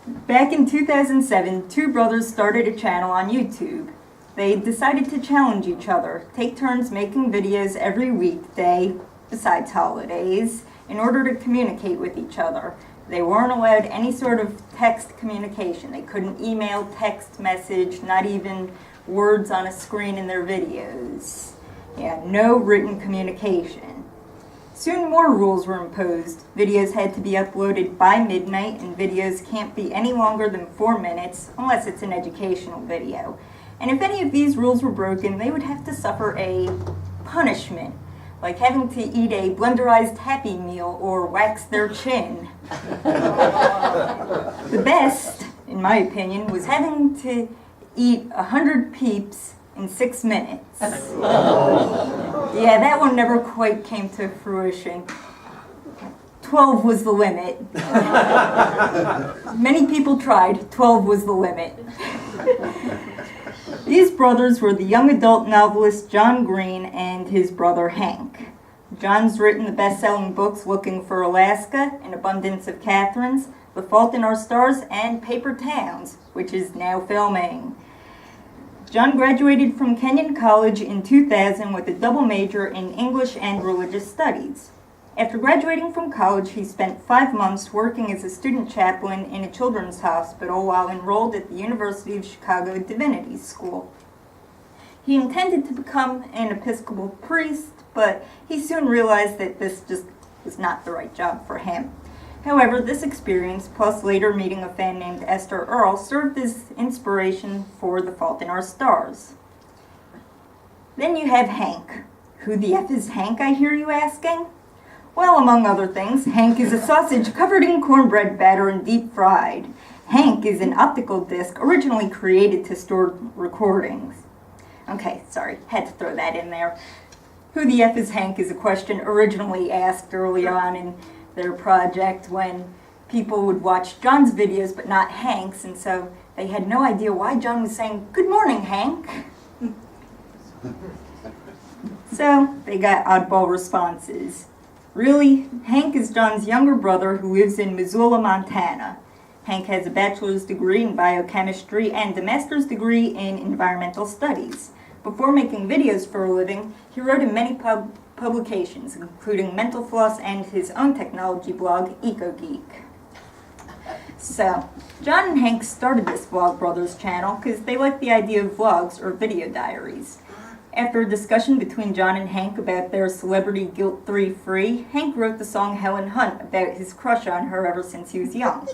Back in 2007, two brothers started a channel on YouTube. They decided to challenge each other, take turns making videos every weekday, besides holidays, in order to communicate with each other. They weren't allowed any sort of text communication. They couldn't email, text message, not even words on a screen in their videos. Yeah, no written communication. Soon more rules were imposed. Videos had to be uploaded by midnight, and videos can't be any longer than 4 minutes unless it's an educational video. And if any of these rules were broken, they would have to suffer a punishment, like having to eat a blenderized Happy Meal or wax their chin. The best, in my opinion, was having to eat 100 Peeps in 6 minutes. Yeah, that one never quite came to fruition. 12 was the limit. Many people tried. 12 was the limit. These brothers were the young adult novelist John Green and his brother Hank. John's written the best-selling books Looking for Alaska, An Abundance of Catherines, The Fault in Our Stars, and Paper Towns, which is now filming. John graduated from Kenyon College in 2000 with a double major in English and Religious Studies. After graduating from college, he spent 5 months working as a student chaplain in a children's hospital while enrolled at the University of Chicago Divinity School. He intended to become an Episcopal priest, but he soon realized that this just was not the right job for him. However, this experience, plus later meeting a fan named Esther Earl, served as inspiration for The Fault in Our Stars. Then you have Hank. Who the F is Hank, I hear you asking? Well, among other things, Hank is a sausage covered in cornbread batter and deep fried. Hank is an optical disc originally created to store recordings. Okay, sorry, had to throw that in there. Who the F is Hank is a question originally asked early on in their project when people would watch John's videos but not Hank's, and so they had no idea why John was saying, "Good morning, Hank." So they got oddball responses. Really, Hank is John's younger brother who lives in Missoula, Montana. Hank has a bachelor's degree in biochemistry and a master's degree in environmental studies. Before making videos for a living, he wrote in many publications, including Mental Floss and his own technology blog, EcoGeek. So, John and Hank started this Vlog Brothers channel because they liked the idea of vlogs or video diaries. After a discussion between John and Hank about their celebrity guilt-free, Hank wrote the song Helen Hunt about his crush on her ever since he was young.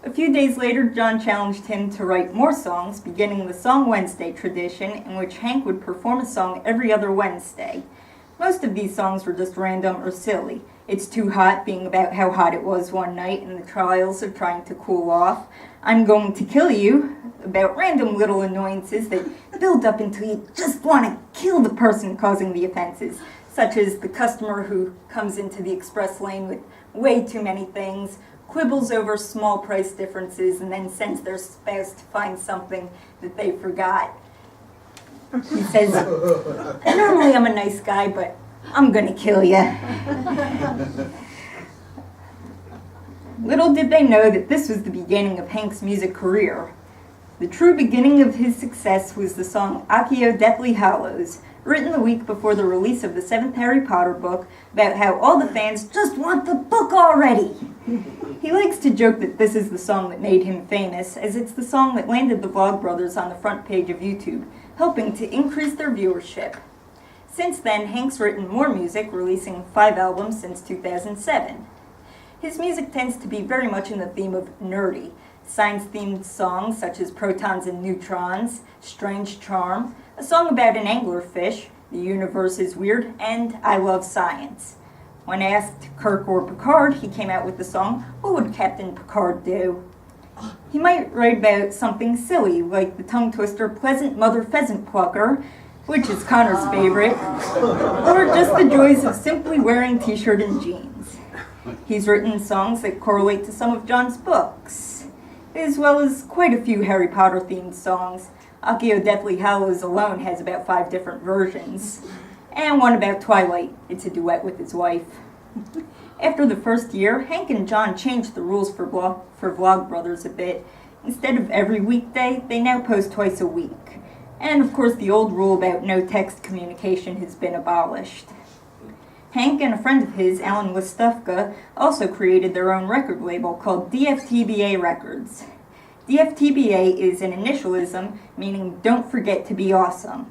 A few days later, John challenged him to write more songs, beginning the Song Wednesday tradition, in which Hank would perform a song every other Wednesday. Most of these songs were just random or silly. It's Too Hot being about how hot it was one night and the trials of trying to cool off. I'm Going to Kill You, about random little annoyances that build up until you just want to kill the person causing the offenses, such as the customer who comes into the express lane with way too many things, quibbles over small price differences, and then sends their spouse to find something that they forgot. He says, "Normally I'm a nice guy, but I'm gonna kill ya." Little did they know that this was the beginning of Hank's music career. The true beginning of his success was the song Accio Deathly Hallows, written the week before the release of the 7th Harry Potter book, about how all the fans just want the book already. He likes to joke that this is the song that made him famous, as it's the song that landed the Vlog Brothers on the front page of YouTube, helping to increase their viewership. Since then, Hank's written more music, releasing 5 albums since 2007. His music tends to be very much in the theme of nerdy, science-themed songs such as Protons and Neutrons, Strange Charm, a song about an anglerfish, The Universe is Weird, and I Love Science. When asked Kirk or Picard, he came out with the song, What Would Captain Picard Do? He might write about something silly, like the tongue twister Pleasant Mother Pheasant Plucker, which is Connor's favorite, or just the joys of simply wearing t-shirt and jeans. He's written songs that correlate to some of John's books, as well as quite a few Harry Potter-themed songs. Accio Deathly Hallows alone has about 5 different versions, and one about Twilight. It's a duet with his wife. After the first year, Hank and John changed the rules for Vlogbrothers a bit. Instead of every weekday, they now post twice a week. And of course, the old rule about no text communication has been abolished. Hank and a friend of his, Alan Wistufka, also created their own record label called DFTBA Records. DFTBA is an initialism meaning don't forget to be awesome.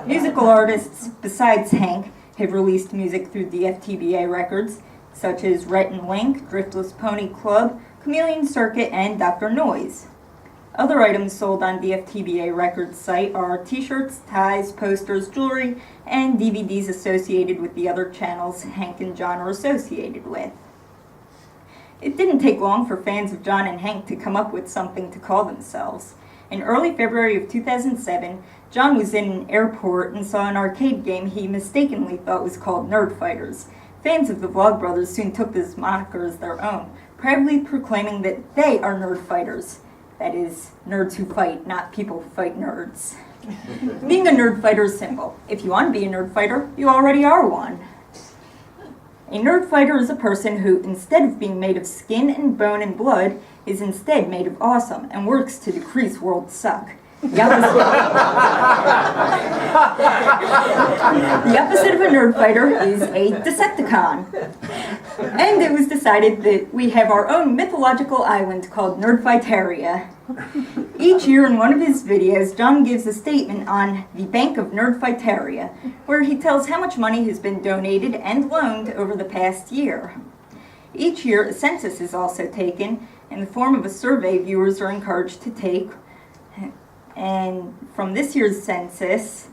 Musical artists besides Hank have released music through DFTBA Records, such as Rhett and Link, Driftless Pony Club, Chameleon Circuit, and Dr. Noise. Other items sold on DFTBA Records site are t-shirts, ties, posters, jewelry, and DVDs associated with the other channels Hank and John are associated with. It didn't take long for fans of John and Hank to come up with something to call themselves. In early February of 2007, John was in an airport and saw an arcade game he mistakenly thought was called Nerdfighters. Fans of the Vlogbrothers soon took this moniker as their own, proudly proclaiming that they are Nerdfighters. That is, nerds who fight, not people who fight nerds. Being a Nerdfighter is simple. If you want to be a Nerdfighter, you already are one. A Nerdfighter is a person who, instead of being made of skin and bone and blood, is instead made of awesome and works to decrease world suck. The opposite of a Nerdfighter is a Decepticon. And it was decided that we have our own mythological island called Nerdfighteria. Each year in one of his videos, John gives a statement on the Bank of Nerdfighteria, where he tells how much money has been donated and loaned over the past year. Each year, a census is also taken in the form of a survey viewers are encouraged to take. And from this year's census,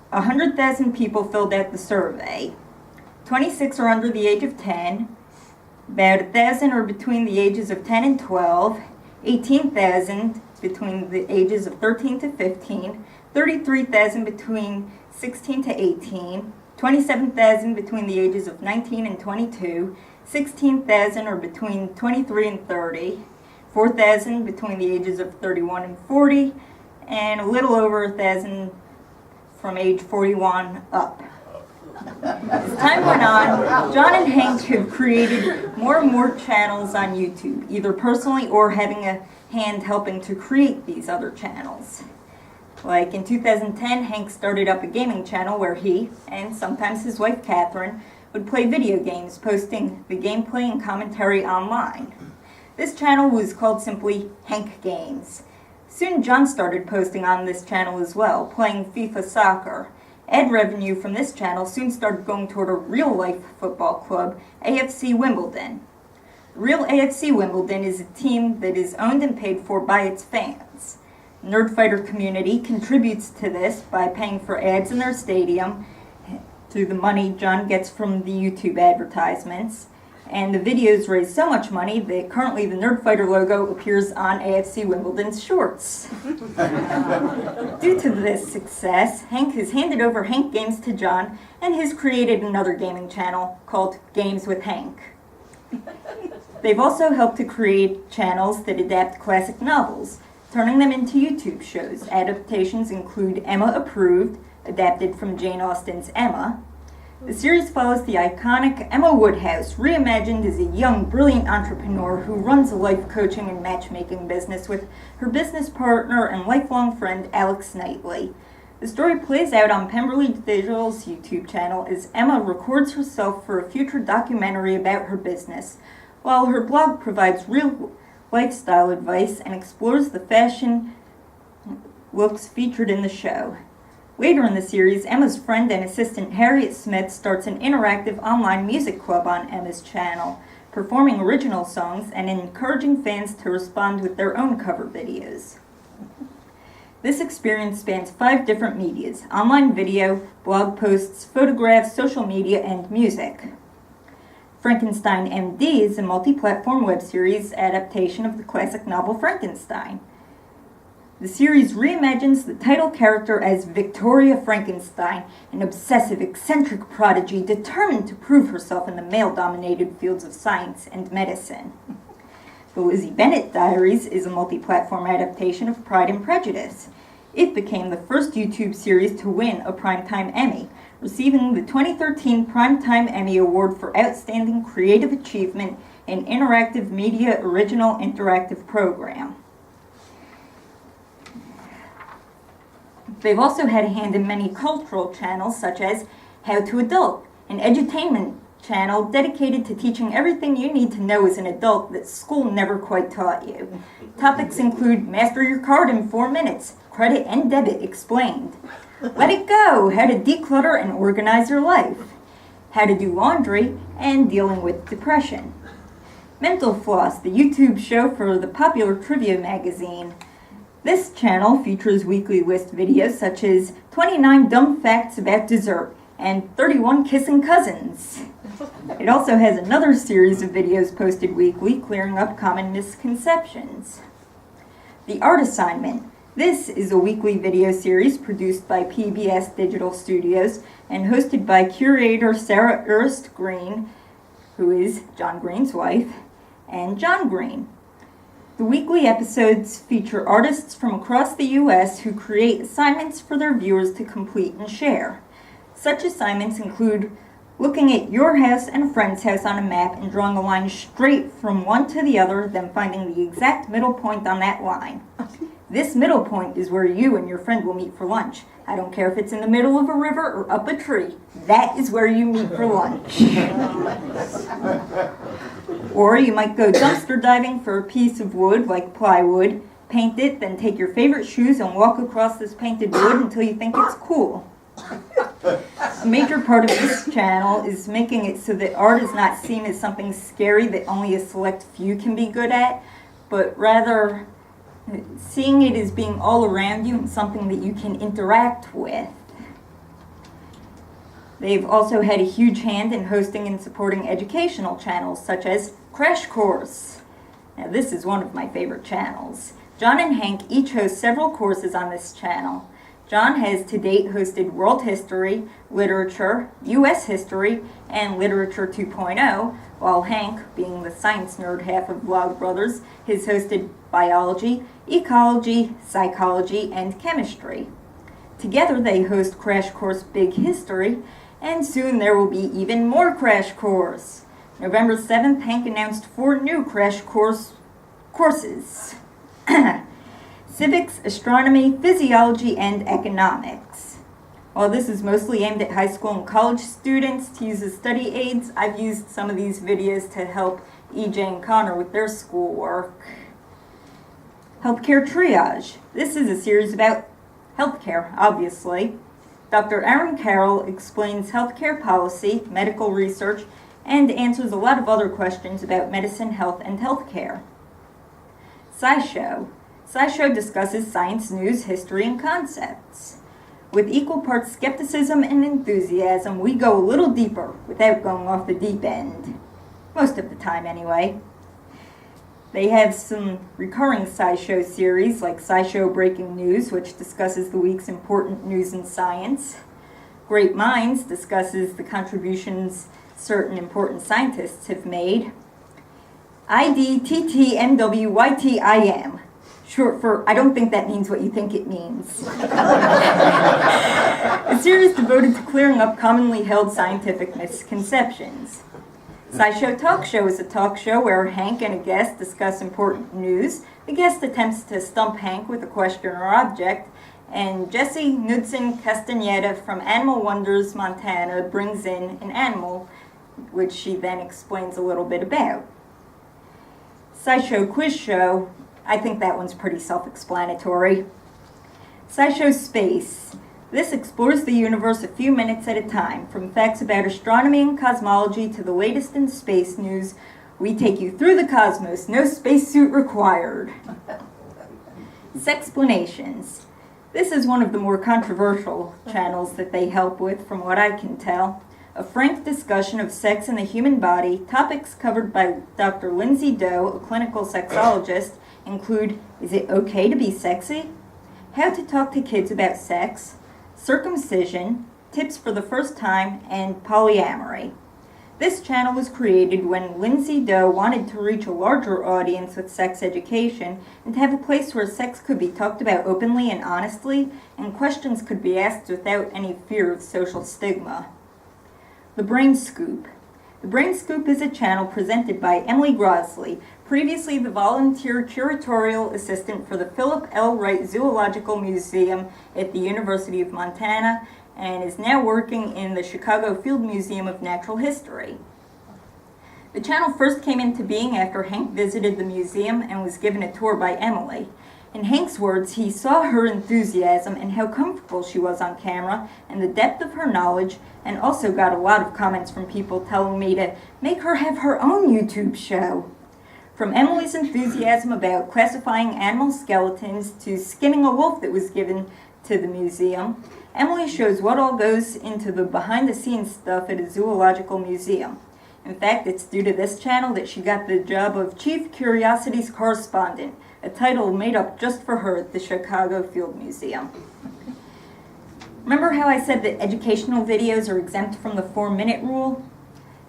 100,000 people filled out the survey. 26 are under the age of 10, about 1,000 are between the ages of 10 and 12, 18,000 between the ages of 13 to 15, 33,000 between 16 to 18, 27,000 between the ages of 19 and 22, 16,000 are between 23 and 30, 4,000 between the ages of 31 and 40, and a little over 1,000 from age 41 up. As time went on, John and Hank have created more and more channels on YouTube, either personally or having a hand helping to create these other channels. Like in 2010, Hank started up a gaming channel where he, and sometimes his wife Catherine, would play video games, posting the gameplay and commentary online. This channel was called simply Hank Games. Soon John started posting on this channel as well, playing FIFA Soccer. Ad revenue from this channel soon started going toward a real-life football club, AFC Wimbledon. Real AFC Wimbledon is a team that is owned and paid for by its fans. The Nerdfighter community contributes to this by paying for ads in their stadium through the money John gets from the YouTube advertisements. And the videos raise so much money that currently the Nerdfighter logo appears on AFC Wimbledon's shorts. Due to this success, Hank has handed over Hank Games to John and has created another gaming channel called Games with Hank. They've also helped to create channels that adapt classic novels, turning them into YouTube shows. Adaptations include Emma Approved, adapted from Jane Austen's Emma. The series follows the iconic Emma Woodhouse, reimagined as a young, brilliant entrepreneur who runs a life coaching and matchmaking business with her business partner and lifelong friend Alex Knightley. The story plays out on Pemberley Digital's YouTube channel as Emma records herself for a future documentary about her business, while her blog provides real lifestyle advice and explores the fashion looks featured in the show. Later in the series, Emma's friend and assistant Harriet Smith starts an interactive online music club on Emma's channel, performing original songs and encouraging fans to respond with their own cover videos. This experience spans 5 different medias: online video, blog posts, photographs, social media, and music. Frankenstein MD is a multi-platform web series adaptation of the classic novel Frankenstein. The series reimagines the title character as Victoria Frankenstein, an obsessive, eccentric prodigy determined to prove herself in the male-dominated fields of science and medicine. The Lizzie Bennet Diaries is a multi-platform adaptation of Pride and Prejudice. It became the first YouTube series to win a Primetime Emmy, receiving the 2013 Primetime Emmy Award for Outstanding Creative Achievement in Interactive Media Original Interactive Program. They've also had a hand in many cultural channels such as How to Adult, an edutainment channel dedicated to teaching everything you need to know as an adult that school never quite taught you. Topics include Master Your Card in 4 minutes, Credit and Debit Explained, Let It Go, How to Declutter and Organize Your Life, How to Do Laundry, and Dealing with Depression. Mental Floss, the YouTube show for the popular trivia magazine. This channel features weekly list videos such as 29 Dumb Facts About Dessert and 31 Kissing Cousins. It also has another series of videos posted weekly clearing up common misconceptions. The Art Assignment. This is a weekly video series produced by PBS Digital Studios and hosted by curator Sarah Ernst Green, who is John Green's wife, and John Green. The weekly episodes feature artists from across the U.S. who create assignments for their viewers to complete and share. Such assignments include looking at your house and a friend's house on a map and drawing a line straight from one to the other, then finding the exact middle point on that line. This middle point is where you and your friend will meet for lunch. I don't care if it's in the middle of a river or up a tree. That is where you meet for lunch. Or you might go dumpster diving for a piece of wood, like plywood, paint it, then take your favorite shoes and walk across this painted wood until you think it's cool. A major part of this channel is making it so that art is not seen as something scary that only a select few can be good at, but rather seeing it as being all around you and something that you can interact with. They've also had a huge hand in hosting and supporting educational channels such as Crash Course. Now this is one of my favorite channels. John and Hank each host several courses on this channel. John has to date hosted World History, Literature, U.S. History, and Literature 2.0, while Hank, being the science nerd half of Vlogbrothers, has hosted Biology, Ecology, Psychology, and Chemistry. Together they host Crash Course Big History, and soon there will be even more Crash Course. November 7th, Hank announced 4 new Crash Course courses. Civics, Astronomy, Physiology, and Economics. While this is mostly aimed at high school and college students to use as study aids, I've used some of these videos to help EJ and Connor with their schoolwork. Healthcare Triage. This is a series about healthcare, obviously. Dr. Aaron Carroll explains healthcare policy, medical research, and answers a lot of other questions about medicine, health, and healthcare. SciShow. SciShow discusses science, news, history, and concepts. With equal parts skepticism and enthusiasm, we go a little deeper without going off the deep end. Most of the time, anyway. They have some recurring SciShow series, like SciShow Breaking News, which discusses the week's important news in science. Great Minds discusses the contributions certain important scientists have made. IDTTMWYTIM, short for I don't think that means what you think it means. A series devoted to clearing up commonly held scientific misconceptions. SciShow Talk Show is a talk show where Hank and a guest discuss important news. The guest attempts to stump Hank with a question or object, and Jesse Knudsen Castaneda from Animal Wonders, Montana, brings in an animal, which she then explains a little bit about. SciShow Quiz Show, I think that one's pretty self-explanatory. SciShow Space. This explores the universe a few minutes at a time. From facts about astronomy and cosmology to the latest in space news, we take you through the cosmos, no spacesuit required. Sexplanations. This is one of the more controversial channels that they help with, from what I can tell. A frank discussion of sex and the human body. Topics covered by Dr. Lindsay Doe, a clinical sexologist, include, is it okay to be sexy? How to talk to kids about sex, circumcision, tips for the first time, and polyamory. This channel was created when Lindsay Doe wanted to reach a larger audience with sex education and to have a place where sex could be talked about openly and honestly, and questions could be asked without any fear of social stigma. The Brain Scoop. The Brain Scoop is a channel presented by Emily Grosley, previously the volunteer curatorial assistant for the Philip L. Wright Zoological Museum at the University of Montana, and is now working in the Chicago Field Museum of Natural History. The channel first came into being after Hank visited the museum and was given a tour by Emily. In Hank's words, he saw her enthusiasm and how comfortable she was on camera and the depth of her knowledge, and also got a lot of comments from people telling me to make her have her own YouTube show. From Emily's enthusiasm about classifying animal skeletons to skinning a wolf that was given to the museum, Emily shows what all goes into the behind-the-scenes stuff at a zoological museum. In fact, it's due to this channel that she got the job of Chief Curiosities Correspondent, a title made up just for her at the Chicago Field Museum. Remember how I said that educational videos are exempt from the 4-minute rule?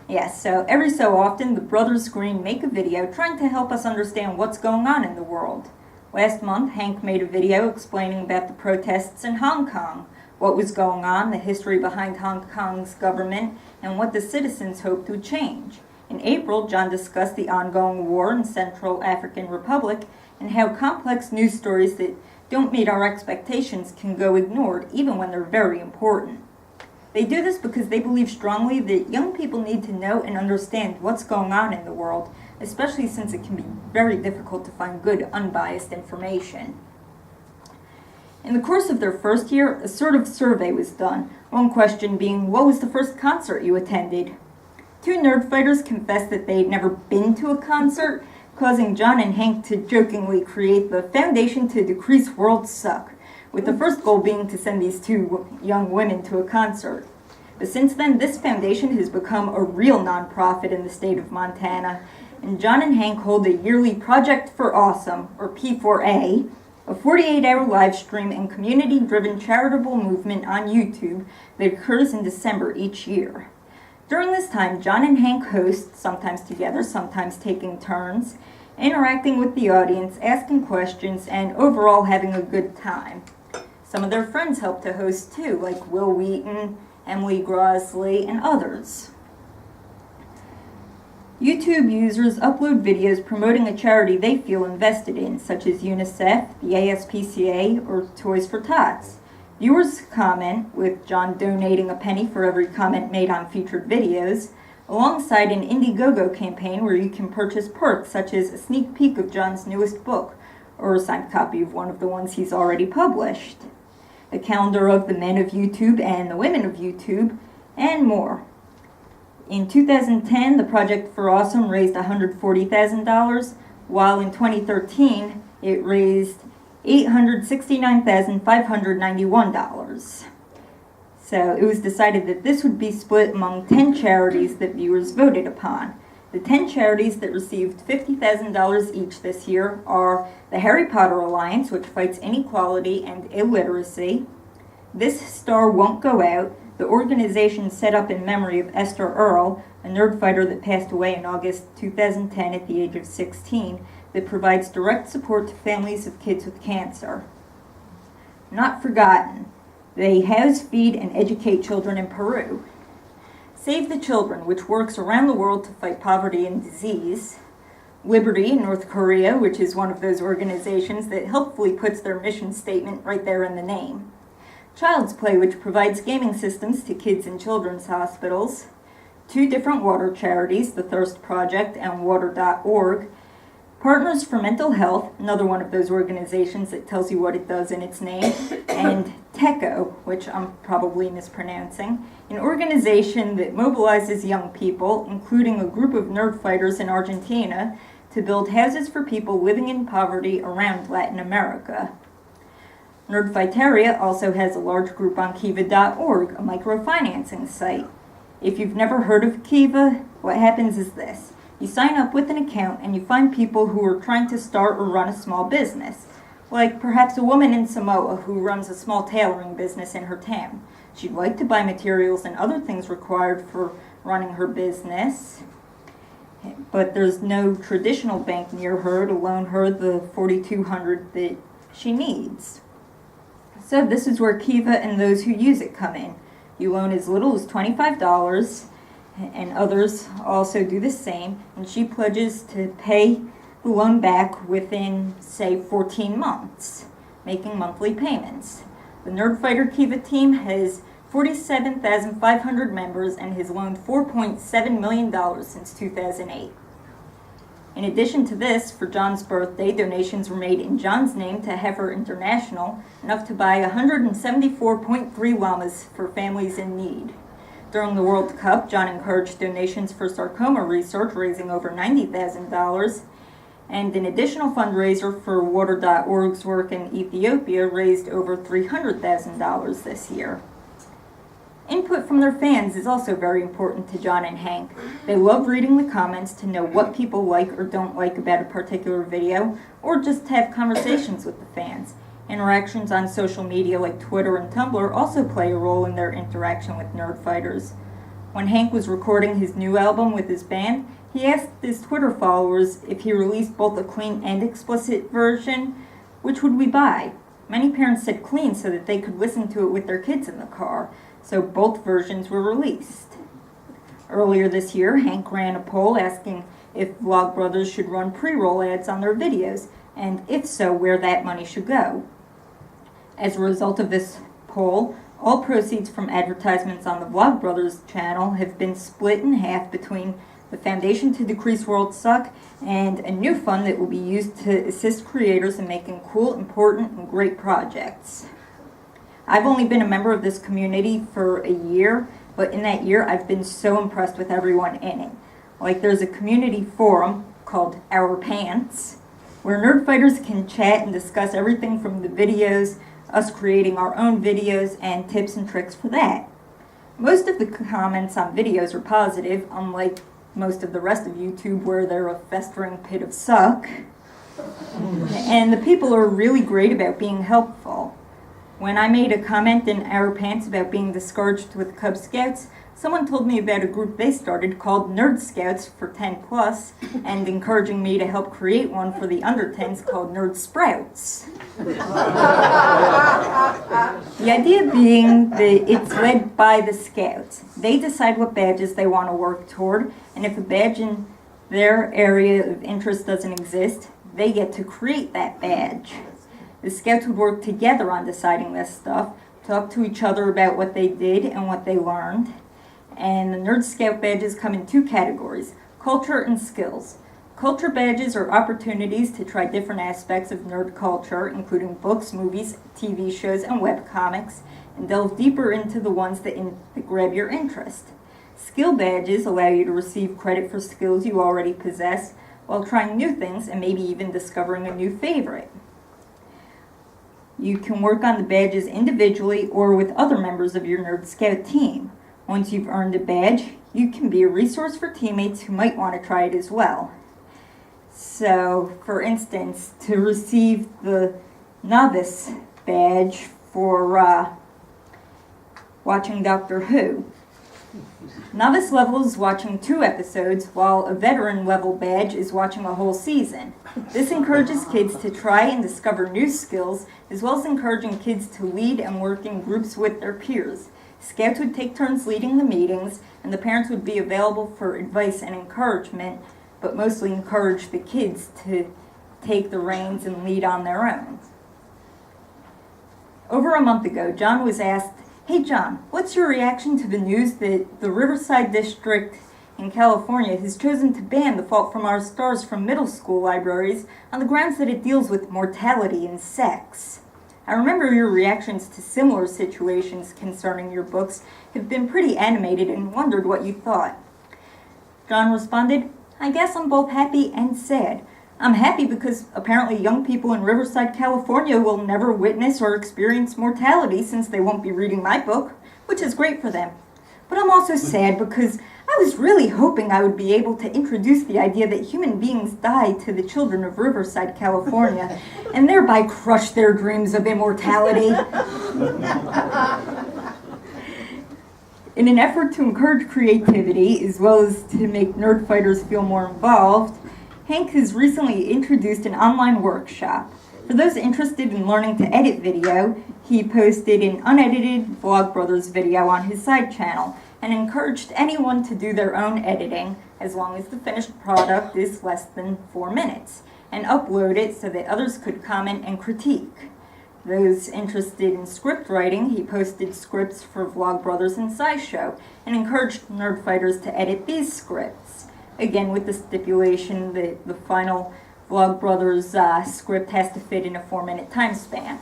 Yes, so every so often the Brothers Green make a video trying to help us understand what's going on in the world. Last month, Hank made a video explaining about the protests in Hong Kong, what was going on, the history behind Hong Kong's government, and what the citizens hoped would change. In April, John discussed the ongoing war in Central African Republic and how complex news stories that don't meet our expectations can go ignored, even when they're very important. They do this because they believe strongly that young people need to know and understand what's going on in the world, especially since it can be very difficult to find good, unbiased information. In the course of their first year, a sort of survey was done, one question being, what was the first concert you attended? 2 Nerdfighters confessed that they'd never been to a concert, causing John and Hank to jokingly create the Foundation to Decrease World Suck, with the first goal being to send these 2 young women to a concert. But since then, this foundation has become a real nonprofit in the state of Montana, and John and Hank hold a yearly Project for Awesome, or P4A, a 48-hour live stream and community-driven charitable movement on YouTube that occurs in December each year. During this time, John and Hank host, sometimes together, sometimes taking turns, interacting with the audience, asking questions, and overall having a good time. Some of their friends help to host too, like Will Wheaton, Emily Grosley, and others. YouTube users upload videos promoting a charity they feel invested in, such as UNICEF, the ASPCA, or Toys for Tots. Viewers comment, with John donating a penny for every comment made on featured videos, alongside an Indiegogo campaign where you can purchase perks such as a sneak peek of John's newest book, or a signed copy of one of the ones he's already published, a calendar of the men of YouTube and the women of YouTube, and more. In 2010, the Project for Awesome raised $140,000, while in 2013, it raised $869,591. So it was decided that this would be split among 10 charities that viewers voted upon. The 10 charities that received $50,000 each this year are the Harry Potter Alliance, which fights inequality and illiteracy, This Star Won't Go Out, the organization set up in memory of Esther Earl, a nerdfighter that passed away in August 2010 at the age of 16, that provides direct support to families of kids with cancer. Not Forgotten, they house, feed, and educate children in Peru. Save the Children, which works around the world to fight poverty and disease. Liberty in North Korea, which is one of those organizations that helpfully puts their mission statement right there in the name. Child's Play, which provides gaming systems to kids in children's hospitals. 2 different water charities, the Thirst Project and Water.org. Partners for Mental Health, another one of those organizations that tells you what it does in its name. And TECO, which I'm probably mispronouncing, an organization that mobilizes young people, including a group of nerdfighters in Argentina, to build houses for people living in poverty around Latin America. Nerdfighteria also has a large group on Kiva.org, a microfinancing site. If you've never heard of Kiva, what happens is this. You sign up with an account and you find people who are trying to start or run a small business, like perhaps a woman in Samoa who runs a small tailoring business in her town. She'd like to buy materials and other things required for running her business, but there's no traditional bank near her to loan her the $4,200 that she needs. So this is where Kiva and those who use it come in. You loan as little as $25, and others also do the same, and she pledges to pay the loan back within, say, 14 months, making monthly payments. The Nerdfighter Kiva team has 47,500 members and has loaned $4.7 million since 2008. In addition to this, for John's birthday, donations were made in John's name to Heifer International, enough to buy 174.3 llamas for families in need. During the World Cup, John encouraged donations for sarcoma research, raising over $90,000, and an additional fundraiser for Water.org's work in Ethiopia raised over $300,000 this year. Input from their fans is also very important to John and Hank. They love reading the comments to know what people like or don't like about a particular video, or just to have conversations with the fans. Interactions on social media like Twitter and Tumblr also play a role in their interaction with Nerdfighters. When Hank was recording his new album with his band, he asked his Twitter followers if he released both a clean and explicit version, which would we buy? Many parents said clean so that they could listen to it with their kids in the car, so both versions were released. Earlier this year, Hank ran a poll asking if Vlogbrothers should run pre-roll ads on their videos, and if so, where that money should go. As a result of this poll, all proceeds from advertisements on the Vlogbrothers channel have been split in half between the Foundation to Decrease World Suck and a new fund that will be used to assist creators in making cool, important, and great projects. I've only been a member of this community for a year, but in that year I've been so impressed with everyone in it. Like, there's a community forum called Our Pants, where Nerdfighters can chat and discuss everything from the videos, us creating our own videos, and tips and tricks for that. Most of the comments on videos are positive, unlike most of the rest of YouTube where they're a festering pit of suck. And the people are really great about being helpful. When I made a comment in Our Pants about being discouraged with Cub Scouts, someone told me about a group they started called Nerd Scouts for 10 plus, and encouraging me to help create one for the under 10s called Nerd Sprouts. The idea being that it's led by the Scouts. They decide what badges they want to work toward, and if a badge in their area of interest doesn't exist, they get to create that badge. The Scouts would work together on deciding this stuff, talk to each other about what they did and what they learned. And the Nerd Scout badges come in two categories, culture and skills. Culture badges are opportunities to try different aspects of nerd culture, including books, movies, TV shows, and webcomics, and delve deeper into the ones that grab your interest. Skill badges allow you to receive credit for skills you already possess, while trying new things and maybe even discovering a new favorite. You can work on the badges individually or with other members of your Nerd Scout team. Once you've earned a badge, you can be a resource for teammates who might want to try it as well. So, for instance, to receive the Novice badge for watching Doctor Who. Novice level is watching 2 episodes, while a veteran level badge is watching a whole season. This encourages kids to try and discover new skills, as well as encouraging kids to lead and work in groups with their peers. Scouts would take turns leading the meetings, and the parents would be available for advice and encouragement, but mostly encourage the kids to take the reins and lead on their own. Over a month ago, John was asked, "Hey John, what's your reaction to the news that the Riverside District in California has chosen to ban The Fault from Our Stars from middle school libraries on the grounds that it deals with mortality and sex? I remember your reactions to similar situations concerning your books have been pretty animated and wondered what you thought." John responded, "I guess I'm both happy and sad. I'm happy because apparently young people in Riverside, California will never witness or experience mortality since they won't be reading my book, which is great for them. But I'm also sad because I was really hoping I would be able to introduce the idea that human beings die to the children of Riverside, California, and thereby crush their dreams of immortality." In an effort to encourage creativity, as well as to make Nerdfighters feel more involved, Hank has recently introduced an online workshop. For those interested in learning to edit video, he posted an unedited Vlogbrothers video on his side channel and encouraged anyone to do their own editing as long as the finished product is less than 4 minutes, and upload it so that others could comment and critique. Those interested in script writing, he posted scripts for Vlogbrothers and SciShow and encouraged Nerdfighters to edit these scripts. Again, with the stipulation that the final Vlogbrothers script has to fit in a 4-minute time span.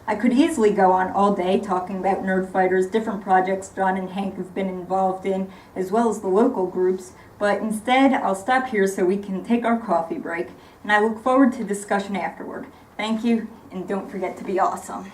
I could easily go on all day talking about Nerdfighters, different projects John and Hank have been involved in, as well as the local groups, but instead I'll stop here so we can take our coffee break, and I look forward to discussion afterward. Thank you, and don't forget to be awesome.